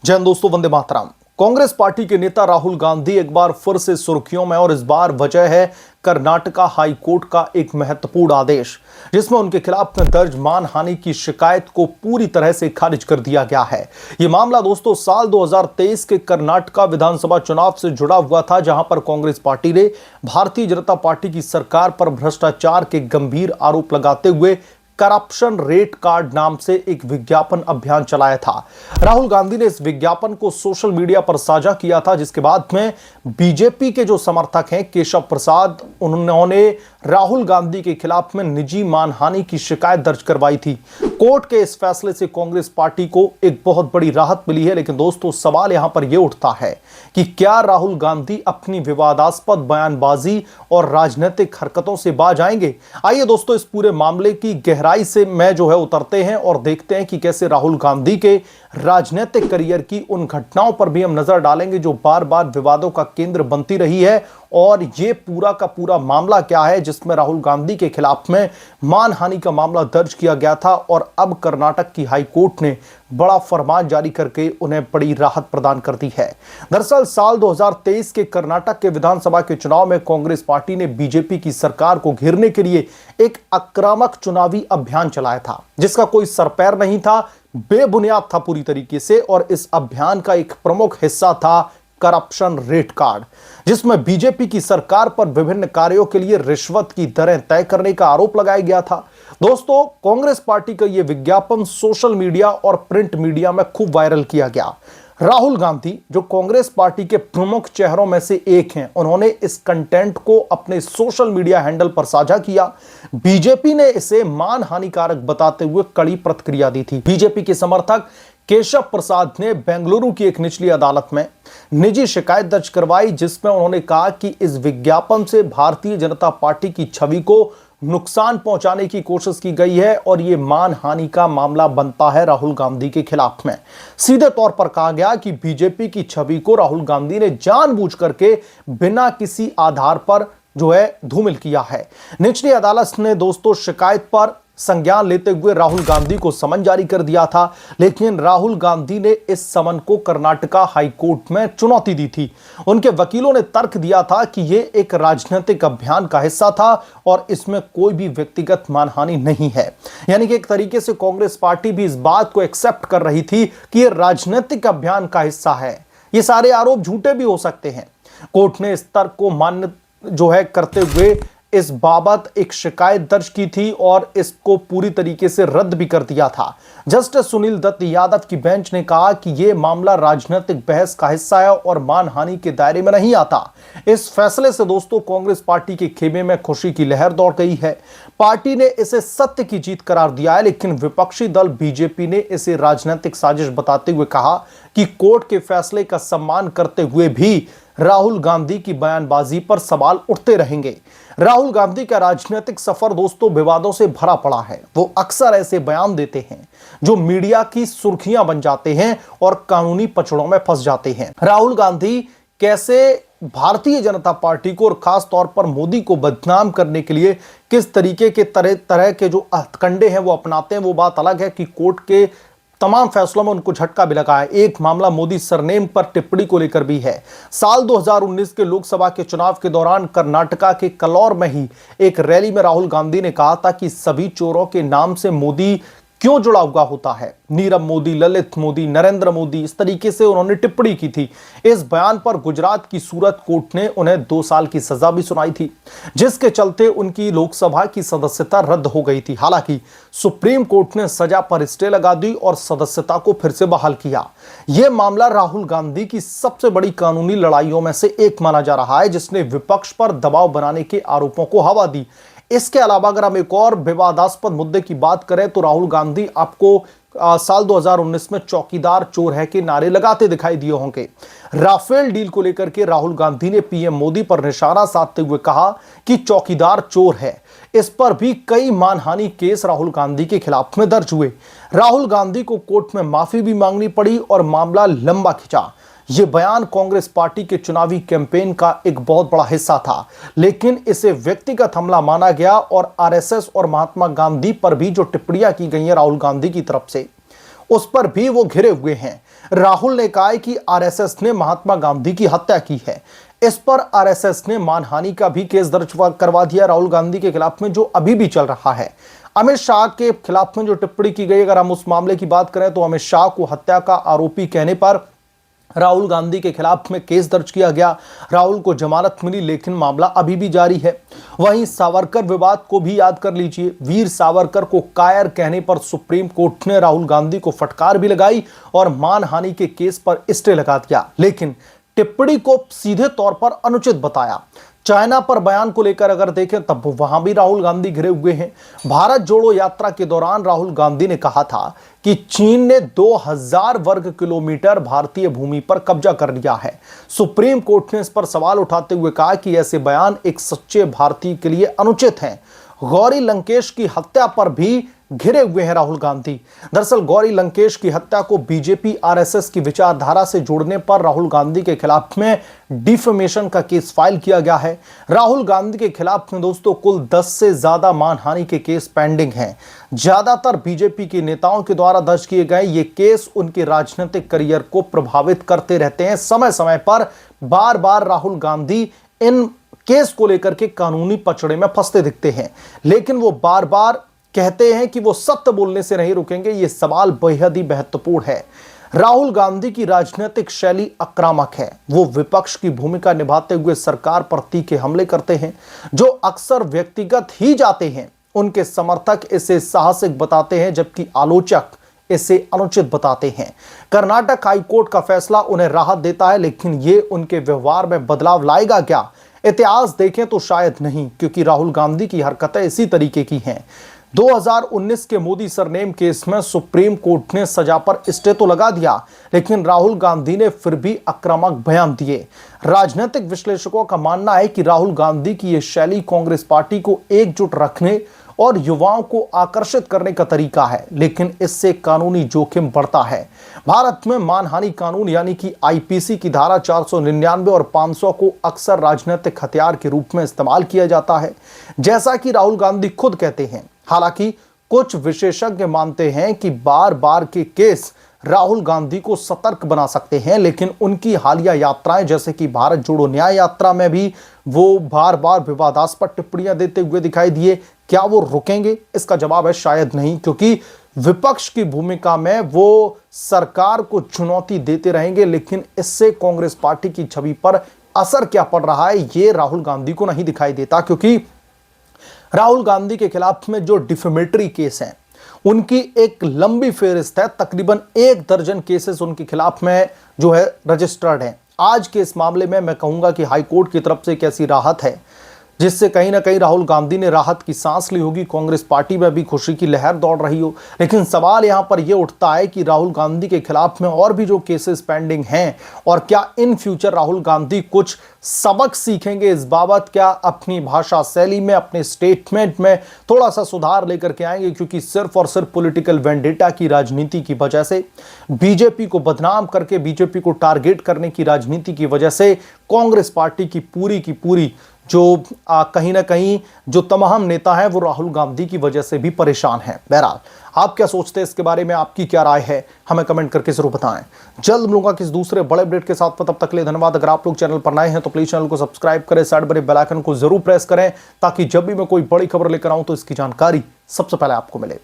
जय हिंद दोस्तों, वंदे मातरम। कांग्रेस पार्टी के नेता राहुल गांधी एक बार फिर से सुर्खियों में और इस बार वजह है कर्नाटका हाई कोर्ट का एक महत्वपूर्ण आदेश, जिसमें उनके खिलाफ दर्ज मानहानि की शिकायत को पूरी तरह से खारिज कर दिया गया है। यह मामला दोस्तों साल 2023 के कर्नाटका विधानसभा चुनाव से जुड़ा हुआ था, जहां पर कांग्रेस पार्टी ने भारतीय जनता पार्टी की सरकार पर भ्रष्टाचार के गंभीर आरोप लगाते हुए करप्शन रेट कार्ड नाम से एक विज्ञापन अभियान चलाया था। राहुल गांधी ने इस विज्ञापन को सोशल मीडिया पर साझा किया था, जिसके बाद में बीजेपी के जो समर्थक हैं केशव प्रसाद, उन्होंने राहुल गांधी के खिलाफ में निजी मानहानि की शिकायत दर्ज करवाई थी। कोर्ट के इस फैसले से कांग्रेस पार्टी को एक बहुत बड़ी राहत मिली है, लेकिन दोस्तों सवाल यहां पर यह उठता है कि क्या राहुल गांधी अपनी विवादास्पद बयानबाजी और राजनीतिक हरकतों से बाज आएंगे? आइए दोस्तों इस पूरे मामले की गहराई से मैं उतरते हैं और देखते हैं कि कैसे राहुल गांधी के राजनीतिक करियर की उन घटनाओं पर भी हम नजर डालेंगे जो बार बार विवादों का केंद्र बनती रही है, और ये पूरा का पूरा मामला क्या है जिसमें राहुल गांधी के खिलाफ में मानहानि का मामला दर्ज किया गया था और अब कर्नाटक की हाई कोर्ट ने बड़ा फरमान जारी करके उन्हें बड़ी राहत प्रदान कर दी है। दरअसल साल 2023 के कर्नाटक के विधानसभा के चुनाव में कांग्रेस पार्टी ने बीजेपी की सरकार को घेरने के लिए एक आक्रामक चुनावी अभियान चलाया था, जिसका कोई सरपैर नहीं था, बेबुनियाद था पूरी तरीके से। और इस अभियान का एक प्रमुख हिस्सा था करप्शन रेट कार्ड, जिसमें बीजेपी की सरकार पर विभिन्न कार्यों के लिए रिश्वत की दरें तय करने का आरोप लगाया गया था। दोस्तों कांग्रेस पार्टी का यह विज्ञापन सोशल मीडिया और प्रिंट मीडिया में खूब वायरल किया गया। राहुल गांधी जो कांग्रेस पार्टी के प्रमुख चेहरों में से एक हैं, उन्होंने इस कंटेंट को अपने सोशल मीडिया हैंडल पर साझा किया। बीजेपी ने इसे मानहानिकारक बताते हुए कड़ी प्रतिक्रिया दी थी। बीजेपी के समर्थक केशव प्रसाद ने बेंगलुरु की एक निचली अदालत में निजी शिकायत दर्ज करवाई, जिसमें उन्होंने कहा कि इस विज्ञापन से भारतीय जनता पार्टी की छवि को नुकसान पहुंचाने की कोशिश की गई है और यह मानहानि का मामला बनता है राहुल गांधी के खिलाफ में। सीधे तौर पर कहा गया कि बीजेपी की छवि को राहुल गांधी ने जानबूझ करके बिना किसी आधार पर धूमिल किया है। निचली अदालत ने दोस्तों शिकायत पर संज्ञान लेते हुए राहुल गांधी को समन जारी कर दिया था, लेकिन राहुल गांधी ने इस समन को कर्नाटका हाई कोर्ट में चुनौती दी थी। उनके वकीलों ने तर्क दिया था कि यह एक राजनीतिक अभियान का हिस्सा था और इसमें कोई भी व्यक्तिगत मानहानि नहीं है। यानी कि एक तरीके से कांग्रेस पार्टी भी इस बात को एक्सेप्ट कर रही थी कि यह राजनीतिक अभियान का हिस्सा है, ये सारे आरोप झूठे भी हो सकते हैं। कोर्ट ने इस तर्क को मान्य करते हुए इस बाबत एक शिकायत दर्ज की थी और इसको पूरी तरीके से रद्द भी कर दिया था। जस्टिस सुनील दत्त यादव की बेंच ने कहा कि यह मामला राजनीतिक बहस का हिस्सा है और मानहानि के दायरे में नहीं आता। इस फैसले से दोस्तों कांग्रेस पार्टी के खेमे में खुशी की लहर दौड़ गई है। पार्टी ने इसे सत्य की जीत करार दिया है, लेकिन विपक्षी दल बीजेपी ने इसे राजनीतिक साजिश बताते हुए कहा कि कोर्ट के फैसले का सम्मान करते हुए भी राहुल गांधी की बयानबाजी पर सवाल उठते रहेंगे। राहुल गांधी का राजनीतिक सफर दोस्तों विवादों से भरा पड़ा है। वो अक्सर ऐसे बयान देते हैं जो मीडिया की सुर्खियां बन जाते हैं और कानूनी पचड़ों में फंस जाते हैं। राहुल गांधी कैसे भारतीय जनता पार्टी को और खास तौर पर मोदी को बदनाम करने के लिए किस तरीके के तरह के जो हथकंडे हैं वो अपनाते हैं, वो बात अलग है कि कोर्ट के तमाम फैसलों में उनको झटका भी लगा है। एक मामला मोदी सरनेम पर टिप्पणी को लेकर भी है। साल 2019 के लोकसभा के चुनाव के दौरान कर्नाटका के कलौर में ही एक रैली में राहुल गांधी ने कहा था कि सभी चोरों के नाम से मोदी क्यों जुड़ा हुआ होता है, नीरव मोदी, ललित मोदी, नरेंद्र मोदी, इस तरीके से उन्होंने टिप्पणी की थी। इस बयान पर गुजरात की सूरत कोर्ट ने उन्हें 2 साल की सजा भी सुनाई थी, जिसके चलते उनकी लोकसभा की सदस्यता रद्द हो गई थी। हालांकि सुप्रीम कोर्ट ने सजा पर स्टे लगा दी और सदस्यता को फिर से बहाल किया। यह मामला राहुल गांधी की सबसे बड़ी कानूनी लड़ाइयों में से एक माना जा रहा है, जिसने विपक्ष पर दबाव बनाने के आरोपों को हवा दी। इसके अलावा अगर हम एक और विवादास्पद मुद्दे की बात करें तो राहुल गांधी आपको साल 2019 में चौकीदार चोर है के नारे लगाते दिखाई दिए होंगे। राफेल डील को लेकर के राहुल गांधी ने पीएम मोदी पर निशाना साधते हुए कहा कि चौकीदार चोर है। इस पर भी कई मानहानि केस राहुल गांधी के खिलाफ में दर्ज हुए। राहुल गांधी को कोर्ट में माफी भी मांगनी पड़ी और मामला लंबा खिंचा। यह बयान कांग्रेस पार्टी के चुनावी कैंपेन का एक बहुत बड़ा हिस्सा था, लेकिन इसे व्यक्तिगत हमला माना गया और आरएसएस और महात्मा गांधी पर भी जो टिप्पणियां की गई हैं राहुल गांधी की तरफ से, उस पर भी वो घिरे हुए हैं। राहुल ने कहा है कि आरएसएस ने महात्मा गांधी की हत्या की है। इस पर आरएसएस ने मानहानि का भी केस दर्ज करवा दिया राहुल गांधी के खिलाफ में, जो अभी भी चल रहा है। अमित शाह के खिलाफ में जो टिप्पणी की गई, अगर हम उस मामले की बात करें तो अमित शाह को हत्या का आरोपी कहने पर राहुल गांधी के खिलाफ में केस दर्ज किया गया। राहुल को जमानत मिली, लेकिन मामला अभी भी जारी है। वहीं सावरकर विवाद को भी याद कर लीजिए। वीर सावरकर को कायर कहने पर सुप्रीम कोर्ट ने राहुल गांधी को फटकार भी लगाई और मानहानि के केस पर स्टे लगा दिया, लेकिन टिप्पणी को सीधे तौर पर अनुचित बताया। चाइना पर बयान को लेकर अगर देखें तब वहां भी राहुल गांधी घिरे हुए हैं। भारत जोड़ो यात्रा के दौरान राहुल गांधी ने कहा था कि चीन ने 2000 वर्ग किलोमीटर भारतीय भूमि पर कब्जा कर लिया है। सुप्रीम कोर्ट ने इस पर सवाल उठाते हुए कहा कि ऐसे बयान एक सच्चे भारतीय के लिए अनुचित हैं। गौरी लंकेश की हत्या पर भी घिरे हुए हैं राहुल गांधी। दरअसल गौरी लंकेश की हत्या को बीजेपी आरएसएस की विचारधारा से जोड़ने पर राहुल गांधी के खिलाफ में डिफेमेशन का केस फाइल किया गया है। राहुल गांधी के खिलाफ में दोस्तों कुल 10 से ज्यादा मानहानि के केस पेंडिंग हैं। ज्यादातर बीजेपी के नेताओं के द्वारा दर्ज किए गए ये केस उनके राजनीतिक करियर को प्रभावित करते रहते हैं। समय समय पर बार बार राहुल गांधी इन केस को लेकर के कानूनी पचड़े में फंसते दिखते हैं, लेकिन वो बार बार कहते हैं कि वो सत्य बोलने से नहीं रुकेंगे। ये सवाल बेहद ही महत्वपूर्ण है। राहुल गांधी की राजनीतिक शैली आक्रामक है। वो विपक्ष की भूमिका निभाते हुए सरकार पर तीखे हमले करते हैं, जो अक्सर व्यक्तिगत ही जाते हैं। उनके समर्थक इसे साहसिक बताते हैं, जबकि आलोचक इसे अनुचित बताते हैं। कर्नाटक हाईकोर्ट का फैसला उन्हें राहत देता है, लेकिन ये उनके व्यवहार में बदलाव लाएगा क्या? इतिहास देखें तो शायद नहीं, क्योंकि राहुल गांधी की हरकतें इसी तरीके की हैं। 2019 के मोदी सरनेम केस में सुप्रीम कोर्ट ने सजा पर स्टे तो लगा दिया, लेकिन राहुल गांधी ने फिर भी आक्रामक बयान दिए। राजनीतिक विश्लेषकों का मानना है कि राहुल गांधी की यह शैली कांग्रेस पार्टी को एकजुट रखने और युवाओं को आकर्षित करने का तरीका है, लेकिन इससे कानूनी जोखिम बढ़ता है। भारत में मानहानि कानून यानी कि आईपीसी की धारा 499 और 500 को अक्सर राजनीतिक हथियार के रूप में इस्तेमाल किया जाता है, जैसा कि राहुल गांधी खुद कहते हैं। हालांकि कुछ विशेषज्ञ मानते हैं कि बार बार के केस राहुल गांधी को सतर्क बना सकते हैं, लेकिन उनकी हालिया यात्राएं जैसे कि भारत जोड़ो न्याय यात्रा में भी वो बार बार विवादास्पद टिप्पणियां देते हुए दिखाई दिए। क्या वो रुकेंगे? इसका जवाब है शायद नहीं, क्योंकि विपक्ष की भूमिका में वो सरकार को चुनौती देते रहेंगे, लेकिन इससे कांग्रेस पार्टी की छवि पर असर क्या पड़ रहा है ये राहुल गांधी को नहीं दिखाई देता, क्योंकि राहुल गांधी के खिलाफ में जो डिफेमेटरी केस हैं उनकी एक लंबी फेहरिस्त है। तकरीबन 1 दर्जन केसेस उनके खिलाफ में जो है रजिस्टर्ड हैं। आज के इस मामले में मैं कहूंगा कि हाईकोर्ट की तरफ से एक ऐसी राहत है जिससे कहीं ना कहीं राहुल गांधी ने राहत की सांस ली होगी। कांग्रेस पार्टी में भी खुशी की लहर दौड़ रही हो, लेकिन सवाल यहां पर यह उठता है कि राहुल गांधी के खिलाफ में और भी जो केसेस पेंडिंग हैं, और क्या इन फ्यूचर राहुल गांधी कुछ सबक सीखेंगे इस बाबत? क्या अपनी भाषा शैली में, अपने स्टेटमेंट में थोड़ा सा सुधार लेकर के आएंगे? क्योंकि सिर्फ और सिर्फ पॉलिटिकल वेंडेटा की राजनीति की वजह से, बीजेपी को बदनाम करके बीजेपी को टारगेट करने की राजनीति की वजह से कांग्रेस पार्टी की पूरी जो कहीं ना कहीं जो तमाम नेता हैं वो राहुल गांधी की वजह से भी परेशान हैं। बहरहाल आप क्या सोचते हैं इसके बारे में? आपकी क्या राय है? हमें कमेंट करके जरूर बताएं। जल्द मिलूंगा किस दूसरे बड़े अपडेट के साथ। तब तक के लिए धन्यवाद। अगर आप लोग चैनल पर नए हैं तो प्लीज चैनल को सब्सक्राइब करें, साइड बने बेल आइकन को जरूर प्रेस करें, ताकि जब भी मैं कोई बड़ी खबर लेकर आऊं तो इसकी जानकारी सबसे पहले आपको मिले।